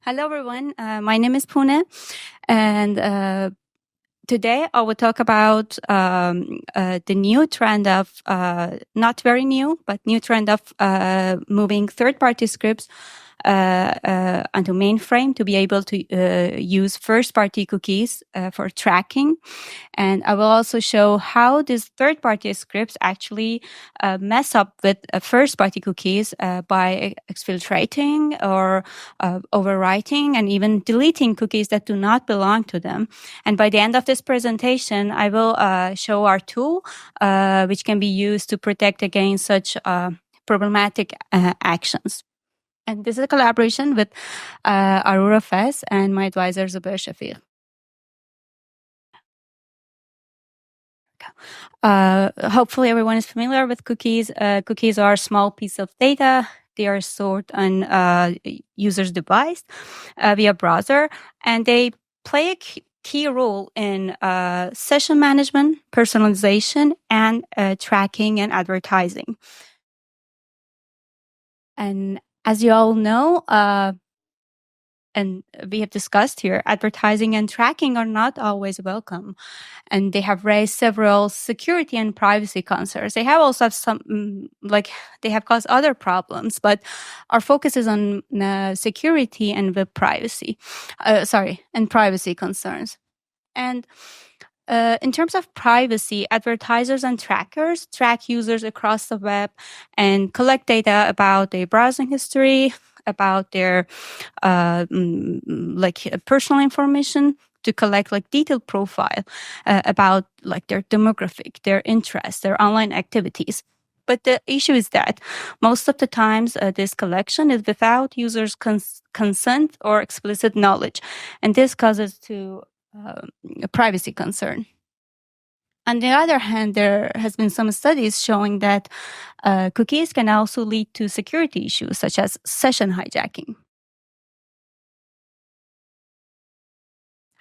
Hello, everyone. My name is Pouneh, and today I will talk about the new trend of, not very new, but new trend of moving third-party scripts onto mainframe to be able to use first-party cookies for tracking. And I will also show how these third-party scripts actually mess up with first-party cookies by exfiltrating or overwriting and even deleting cookies that do not belong to them. And by the end of this presentation, I will show our tool, which can be used to protect against such problematic actions. And this is a collaboration with Aurora Fez and my advisor, Zubair Shafiq. Hopefully everyone is familiar with cookies. Cookies are a small piece of data. They are stored on user's device via browser, and they play a key role in session management, personalization, and tracking and advertising. And as you all know, and we have discussed here, advertising and tracking are not always welcome. And they have raised several security and privacy concerns. They have also some, they have caused other problems, but our focus is on security and web privacy, and privacy concerns. And in terms of privacy, advertisers and trackers track users across the web and collect data about their browsing history, about their personal information, to collect detailed profile about their demographic, their interests, their online activities. But the issue is that most of the times this collection is without users' consent or explicit knowledge, and this causes to a privacy concern. On the other hand, there has been some studies showing that cookies can also lead to security issues such as session hijacking.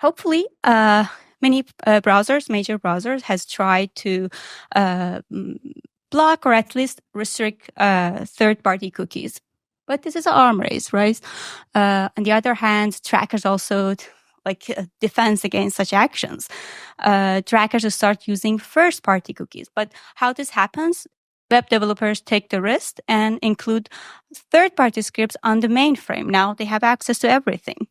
Hopefully, many major browsers, has tried to block or at least restrict third-party cookies. But this is an arm race, right? On the other hand, trackers also defense against such actions. Trackers start using first-party cookies. But how this happens? Web developers take the risk and include third-party scripts on the mainframe. Now they have access to everything.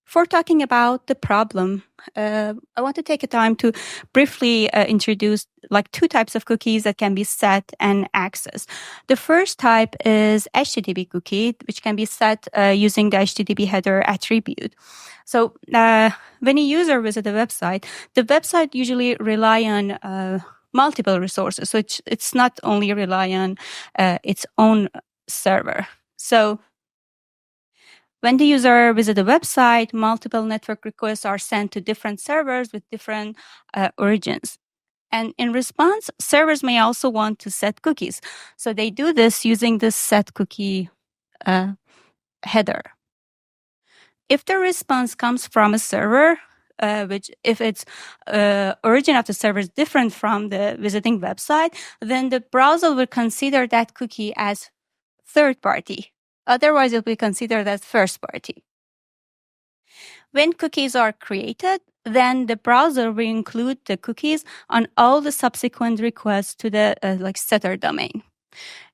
For talking about the problem, I want to take a time to briefly introduce two types of cookies that can be set and accessed. The first type is HTTP cookie, which can be set using the HTTP header attribute. So when a user visits the website usually rely on multiple resources. So it's not only rely on its own server. So when the user visits the website, multiple network requests are sent to different servers with different origins. And in response, servers may also want to set cookies. So they do this using this set cookie header. If the response comes from a server, which if its origin of the server is different from the visiting website, then the browser will consider that cookie as third party. Otherwise, it will be considered as first party. When cookies are created, then the browser will include the cookies on all the subsequent requests to the setter domain.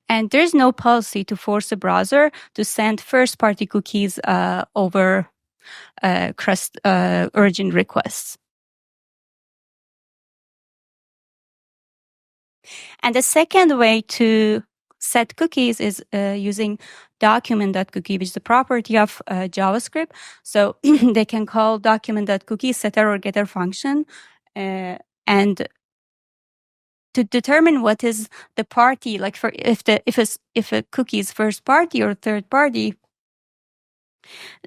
And there's no policy to force the browser to send first-party cookies over origin requests. And the second way to set cookies is using document.cookie, which is the property of JavaScript. So they can call document.cookie setter or getter function. And to determine what is the party, if a cookie is first party or third party,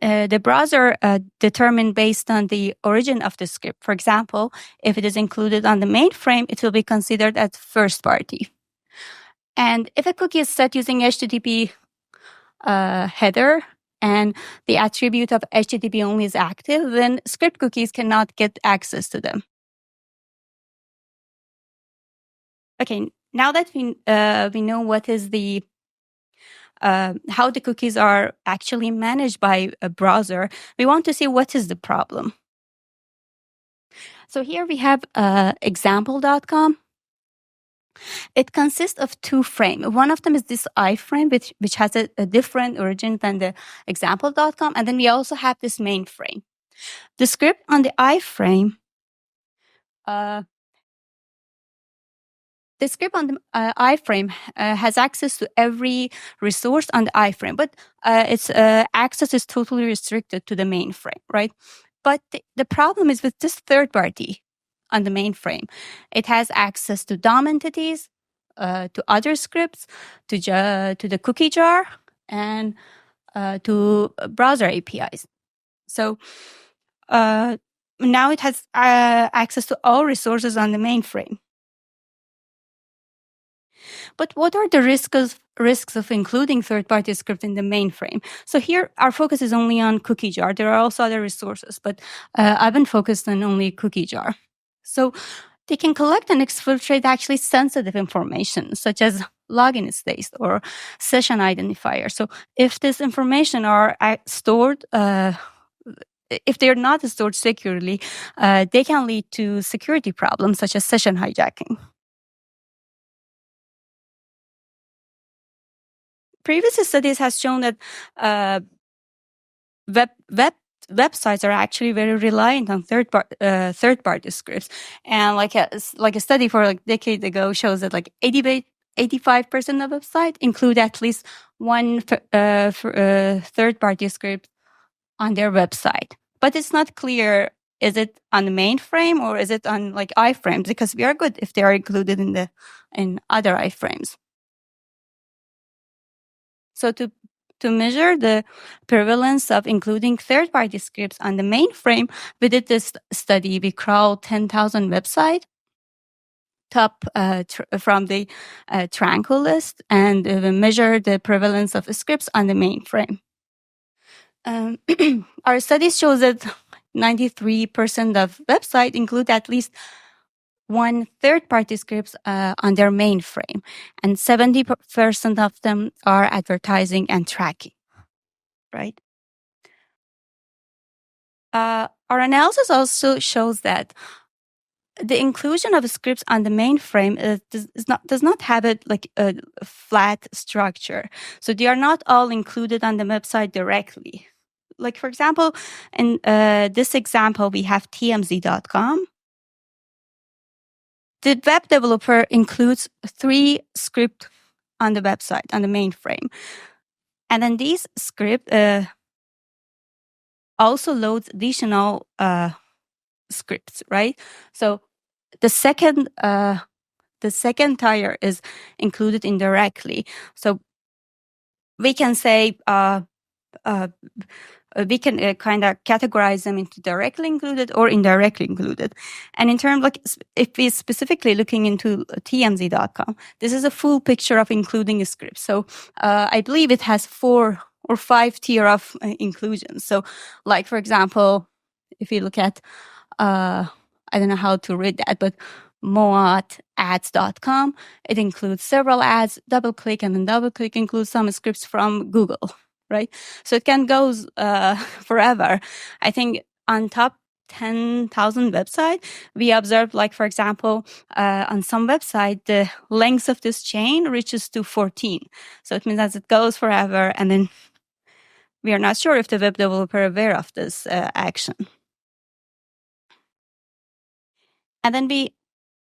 the browser determine based on the origin of the script. For example, if it is included on the mainframe, it will be considered as first party. And if a cookie is set using HTTP header and the attribute of HTTP only is active, then script cookies cannot get access to them. Okay, now that we know what is the how the cookies are actually managed by a browser, we want to see what is the problem. So here we have example.com. It consists of two frames. One of them is this iframe, which has a different origin than the example.com. And then we also have this main frame. The script on the iframe, iframe has access to every resource on the iframe, but its access is totally restricted to the main frame, right? But the problem is with this third party on the main frame. It has access to DOM entities, to other scripts, to the cookie jar, and to browser APIs. So now it has access to all resources on the mainframe. But what are the risks of including third-party scripts in the mainframe? So here, our focus is only on cookie jar. There are also other resources, but I've been focused on only cookie jar. So they can collect and exfiltrate actually sensitive information, such as login states or session identifier. So if this information are stored, if they're not stored securely, they can lead to security problems such as session hijacking. Previous studies has shown that websites are actually very reliant on third-party scripts, and like a study for like decade ago shows that like 85% of websites include at least one third-party script on their website. But it's not clear, is it on the mainframe or is it on like iframes? Because we are good if they are included in other iframes. So to measure the prevalence of including third-party scripts on the mainframe, we did this study. We crawled 10,000 websites from the Tranquil list, and we measured the prevalence of scripts on the mainframe. Our study shows that 93% of websites include at least one third-party scripts on their mainframe, and 70% of them are advertising and tracking, right? Our analysis also shows that the inclusion of scripts on the mainframe does not have a flat structure. So they are not all included on the website directly. Like, for example, in this example, we have tmz.com. The web developer includes 3 scripts on the website, on the mainframe. And then these scripts also loads additional scripts, right? So the second tier is included indirectly. So we can say we can kind of categorize them into directly included or indirectly included. And in terms, like, if we're specifically looking into tmz.com, this is a full picture of including a script. So I believe it has 4 or 5 tier of inclusion. So, like, for example, if you look at, I don't know how to read that, but moatads.com, it includes several ads, DoubleClick, and then DoubleClick includes some scripts from Google. Right? So it can go forever. I think on top 10,000 websites, we observed, like, for example, on some website, the length of this chain reaches to 14. So it means that it goes forever, and then we are not sure if the web developer is aware of this action. And then we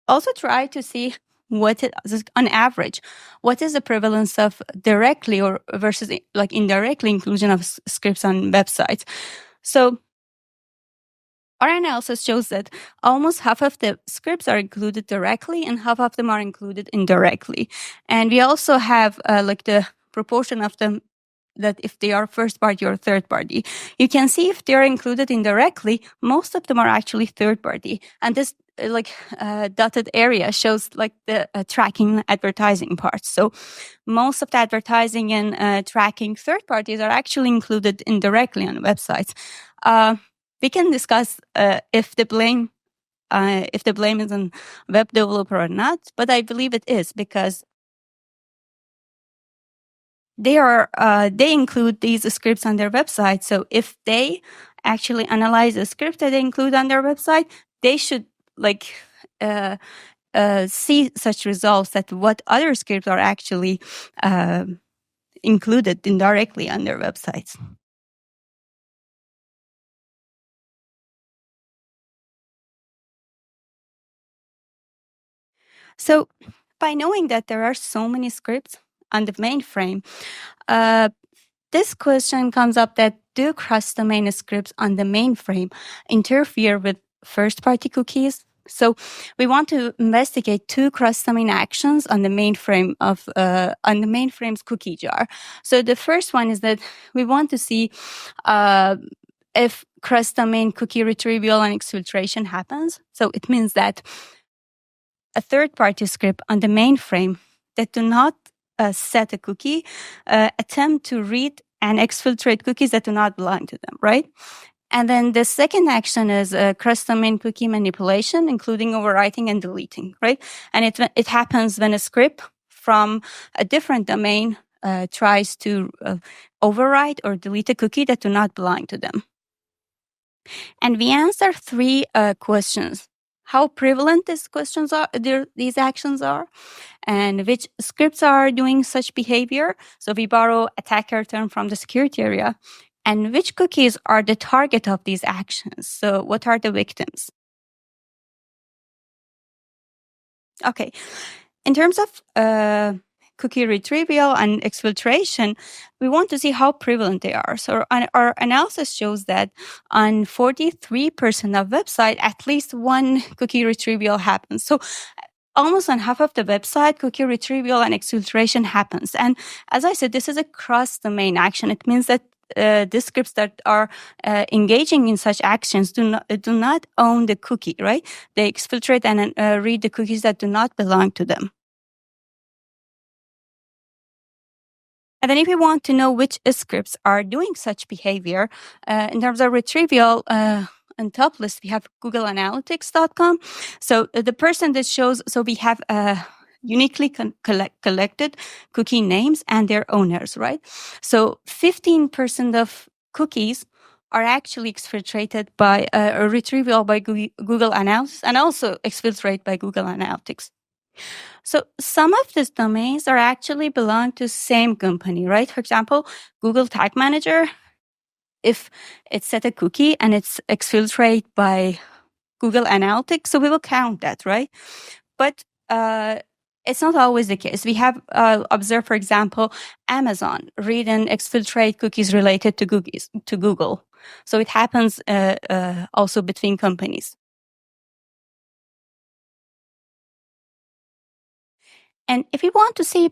also try to see on average, what is the prevalence of directly or versus like indirectly inclusion of scripts on websites. So our analysis shows that almost half of the scripts are included directly and half of them are included indirectly. And we also have like the proportion of them that if they are first party or third party. You can see if they're included indirectly, most of them are actually third party. And this dotted area shows like the tracking advertising part. So most of the advertising and tracking third parties are actually included indirectly on websites. We can discuss if the blame if the blame is on web developer or not, but I believe it is because they include these scripts on their website. So if they actually analyze a script that they include on their website, they should like see such results that what other scripts are actually included indirectly on their websites. So by knowing that there are so many scripts on the mainframe, this question comes up that do cross-domain scripts on the mainframe interfere with first-party cookies? So we want to investigate two cross-domain actions on the mainframe on the mainframe's cookie jar. So the first one is that we want to see if cross-domain cookie retrieval and exfiltration happens. So it means that a third-party script on the mainframe that do not set a cookie attempt to read and exfiltrate cookies that do not belong to them, right? And then the second action is cross-domain cookie manipulation, including overwriting and deleting, right? And it happens when a script from a different domain tries to overwrite or delete a cookie that do not belong to them. And we answer three questions: how prevalent these actions are, and which scripts are doing such behavior. So we borrow attacker term from the security area. And which cookies are the target of these actions? So what are the victims? Okay. In terms of cookie retrieval and exfiltration, we want to see how prevalent they are. So our analysis shows that on 43% of website, at least one cookie retrieval happens. So almost on half of the website, cookie retrieval and exfiltration happens. And as I said, this is a cross-domain action. It means that the scripts that are engaging in such actions do not own the cookie, right? They exfiltrate and read the cookies that do not belong to them. And then if you want to know which scripts are doing such behavior, in terms of retrieval, on top list, we have googleanalytics.com. So the person that shows, so we have uniquely collected cookie names and their owners, right? So 15% of cookies are actually exfiltrated by a retrieval by Google Analytics and also exfiltrated by Google Analytics. So some of these domains are actually belong to same company, right? For example, Google Tag Manager, if it's set a cookie and it's exfiltrated by Google Analytics, so we will count that, right? But it's not always the case. We have observed, for example, Amazon read and exfiltrate cookies related to Google. So it happens also between companies. And if you want to see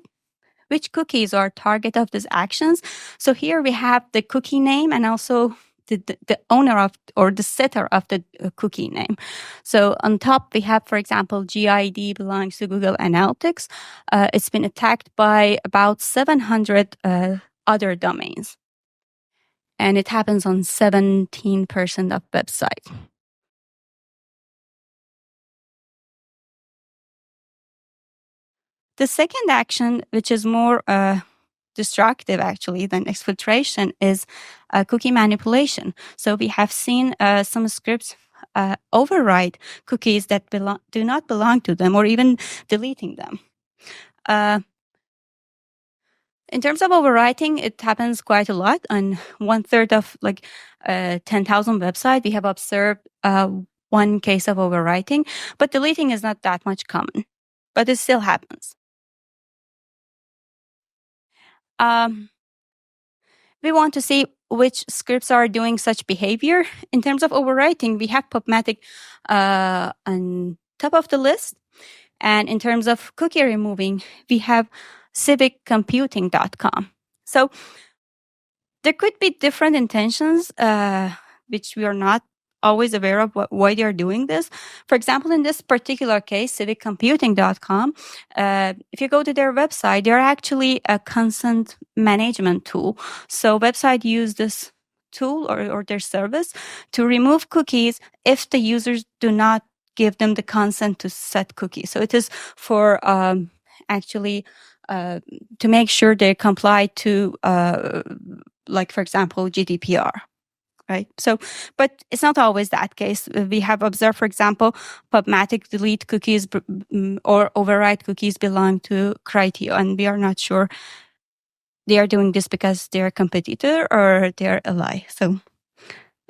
which cookies are target of these actions, so here we have the cookie name and also the owner of or the setter of the cookie name. So on top we have, for example, GID belongs to Google Analytics. It's been attacked by about 700 other domains, and it happens on 17% of websites. The second action, which is more destructive actually than exfiltration, is cookie manipulation. So we have seen some scripts override cookies that do not belong to them, or even deleting them. In terms of overwriting, it happens quite a lot. On 1/3 of 10,000 websites, we have observed one case of overwriting, but deleting is not that much common, but it still happens. We want to see which scripts are doing such behavior. In terms of overwriting, we have PubMatic on top of the list. And in terms of cookie removing, we have civiccomputing.com. So there could be different intentions, which we are not always aware of why they're doing this. For example, in this particular case, civiccomputing.com, if you go to their website, they're actually a consent management tool. So website use this tool or their service to remove cookies if the users do not give them the consent to set cookie. So it is for actually to make sure they comply to, like, for example, GDPR. Right. So, but it's not always that case. We have observed, for example, PubMatic delete cookies or override cookies belong to Criteo, and we are not sure they are doing this because they're a competitor or they're ally. So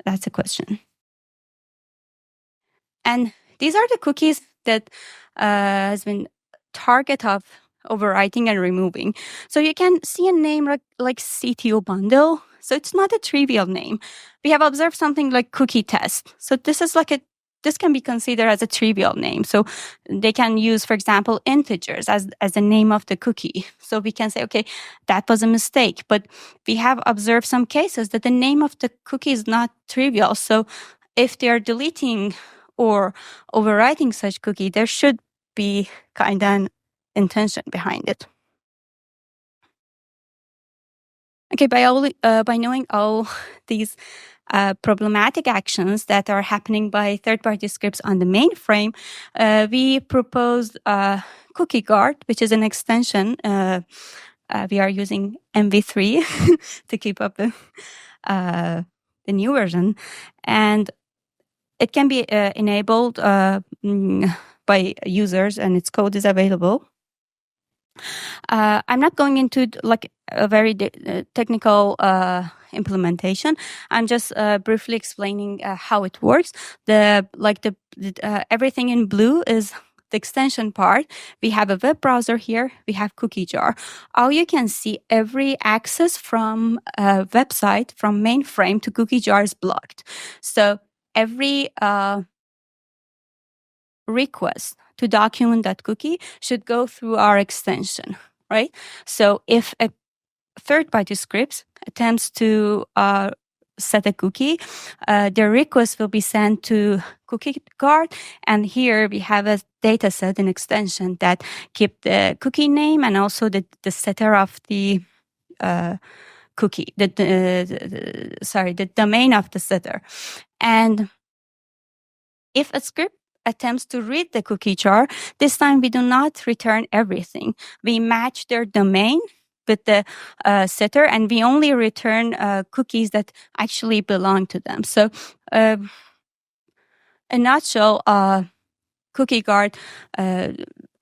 that's a question. And these are the cookies that has been target of overwriting and removing. So you can see a name like CTO bundle. So it's not a trivial name. We have observed something like cookie test. So this can be considered as a trivial name. So they can use, for example, integers as the name of the cookie. So we can say, okay, that was a mistake. But we have observed some cases that the name of the cookie is not trivial. So if they are deleting or overwriting such cookie, there should be kind of an intention behind it. Okay, by knowing all these problematic actions that are happening by third-party scripts on the mainframe, we proposed CookieGuard, which is an extension. We are using MV3 to keep up the new version, and it can be enabled by users, and its code is available. I'm not going into like a very technical implementation. I'm just briefly explaining how it works. Everything in blue is the extension part. We have a web browser here. We have CookieGuard. All you can see, every access from a website from mainframe to CookieGuard is blocked. So every request to document that cookie should go through our extension, right? So if a third-party script attempts to set a cookie, the request will be sent to CookieGuard, and here we have a data set and extension that keep the cookie name and also the setter of the cookie, the domain of the setter. And if a script attempts to read the cookie jar, this time we do not return everything. We match their domain with the setter, and we only return cookies that actually belong to them. So, in a nutshell, CookieGuard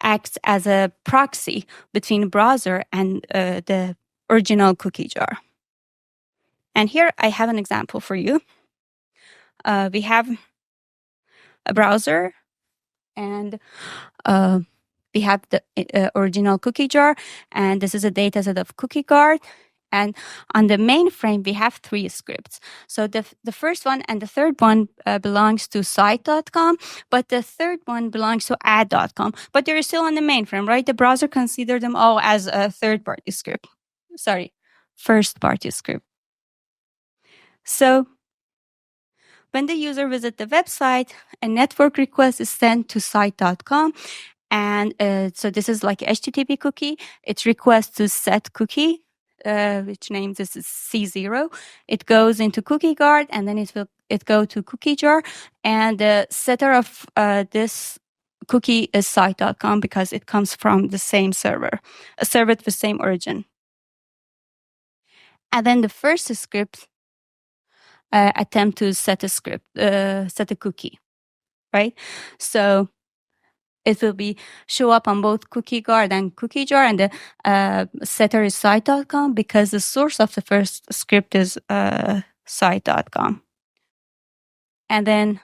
acts as a proxy between browser and the original cookie jar. And here I have an example for you. We have a browser, and we have the original cookie jar, and this is a data set of CookieGuard. And on the mainframe, we have 3 scripts. So the first one and the third one belongs to site.com, but the third one belongs to ad.com. But they're still on the mainframe, right? The browser considers them all as a third-party script. Sorry, first-party script. So when the user visits the website, a network request is sent to site.com. And so this is like HTTP cookie. It requests to set cookie, which name this is C0. It goes into CookieGuard, and then it go to CookieGuard. And the setter of this cookie is site.com because it comes from the same server, a server with the same origin. And then the first script attempt to set a cookie, right? So it will be show up on both CookieGuard and CookieGuard, and the setter is site.com because the source of the first script is site.com. And then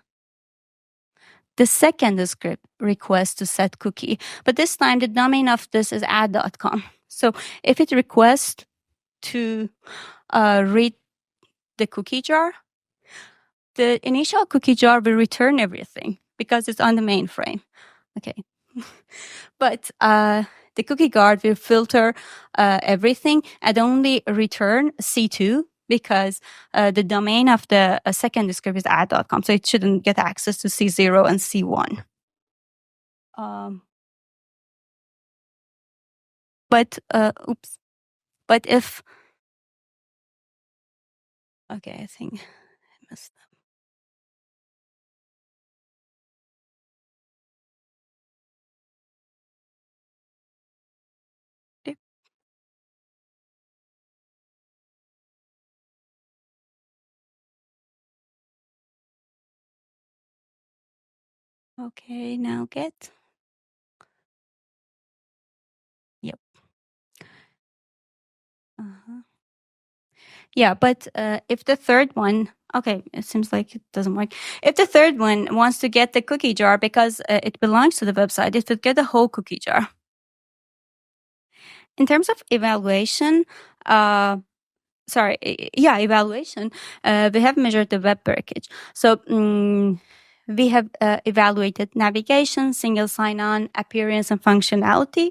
the second script requests to set cookie, but this time the domain of this is ad.com. So if it requests to read the cookie jar, the initial cookie jar will return everything because it's on the mainframe. Okay. But the CookieGuard will filter everything and only return C2 because the domain of the second script is ad.com. So it shouldn't get access to C0 and C1. But if, okay, I think I messed up. Okay, now get. Yep. Uh-huh. Yeah, but if the third one, okay, it seems like it doesn't work. If the third one wants to get the cookie jar because it belongs to the website, it would get the whole cookie jar. In terms of evaluation, evaluation, we have measured the web breakage. So we have evaluated navigation, single sign-on, appearance, and functionality.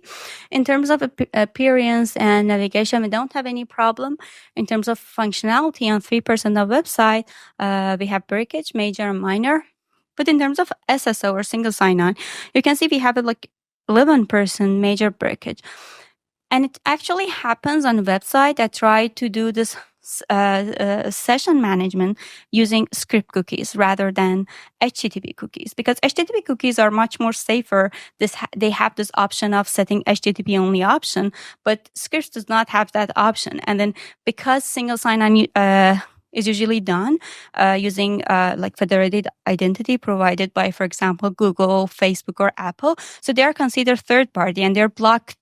In terms of appearance and navigation, we don't have any problem. In terms of functionality, on 3% of website, we have breakage, major and minor. But in terms of SSO or single sign-on, you can see we have 11% major breakage. And it actually happens on a website that try to do this session management using script cookies rather than HTTP cookies, because HTTP cookies are much more safer. They have this option of setting HTTP only option, but scripts does not have that option. And then because single sign-on is usually done using federated identity provided by, for example, Google, Facebook, or Apple, so they are considered third party and they're blocked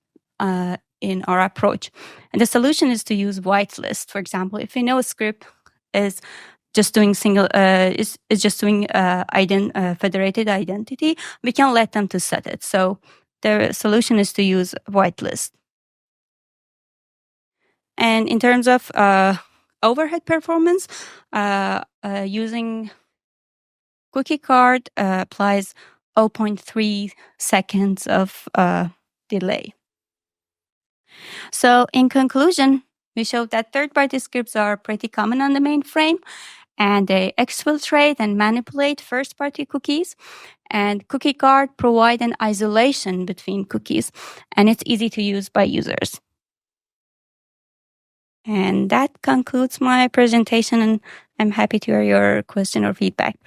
in our approach. And the solution is to use whitelist. For example, if we know a script is just doing federated identity, we can let them to set it. So the solution is to use whitelist. And in terms of overhead performance, using CookieGuard applies 0.3 seconds of delay. So in conclusion, we showed that third-party scripts are pretty common on the mainframe, and they exfiltrate and manipulate first-party cookies. And CookieGuard provide an isolation between cookies, and it's easy to use by users. And that concludes my presentation, and I'm happy to hear your question or feedback.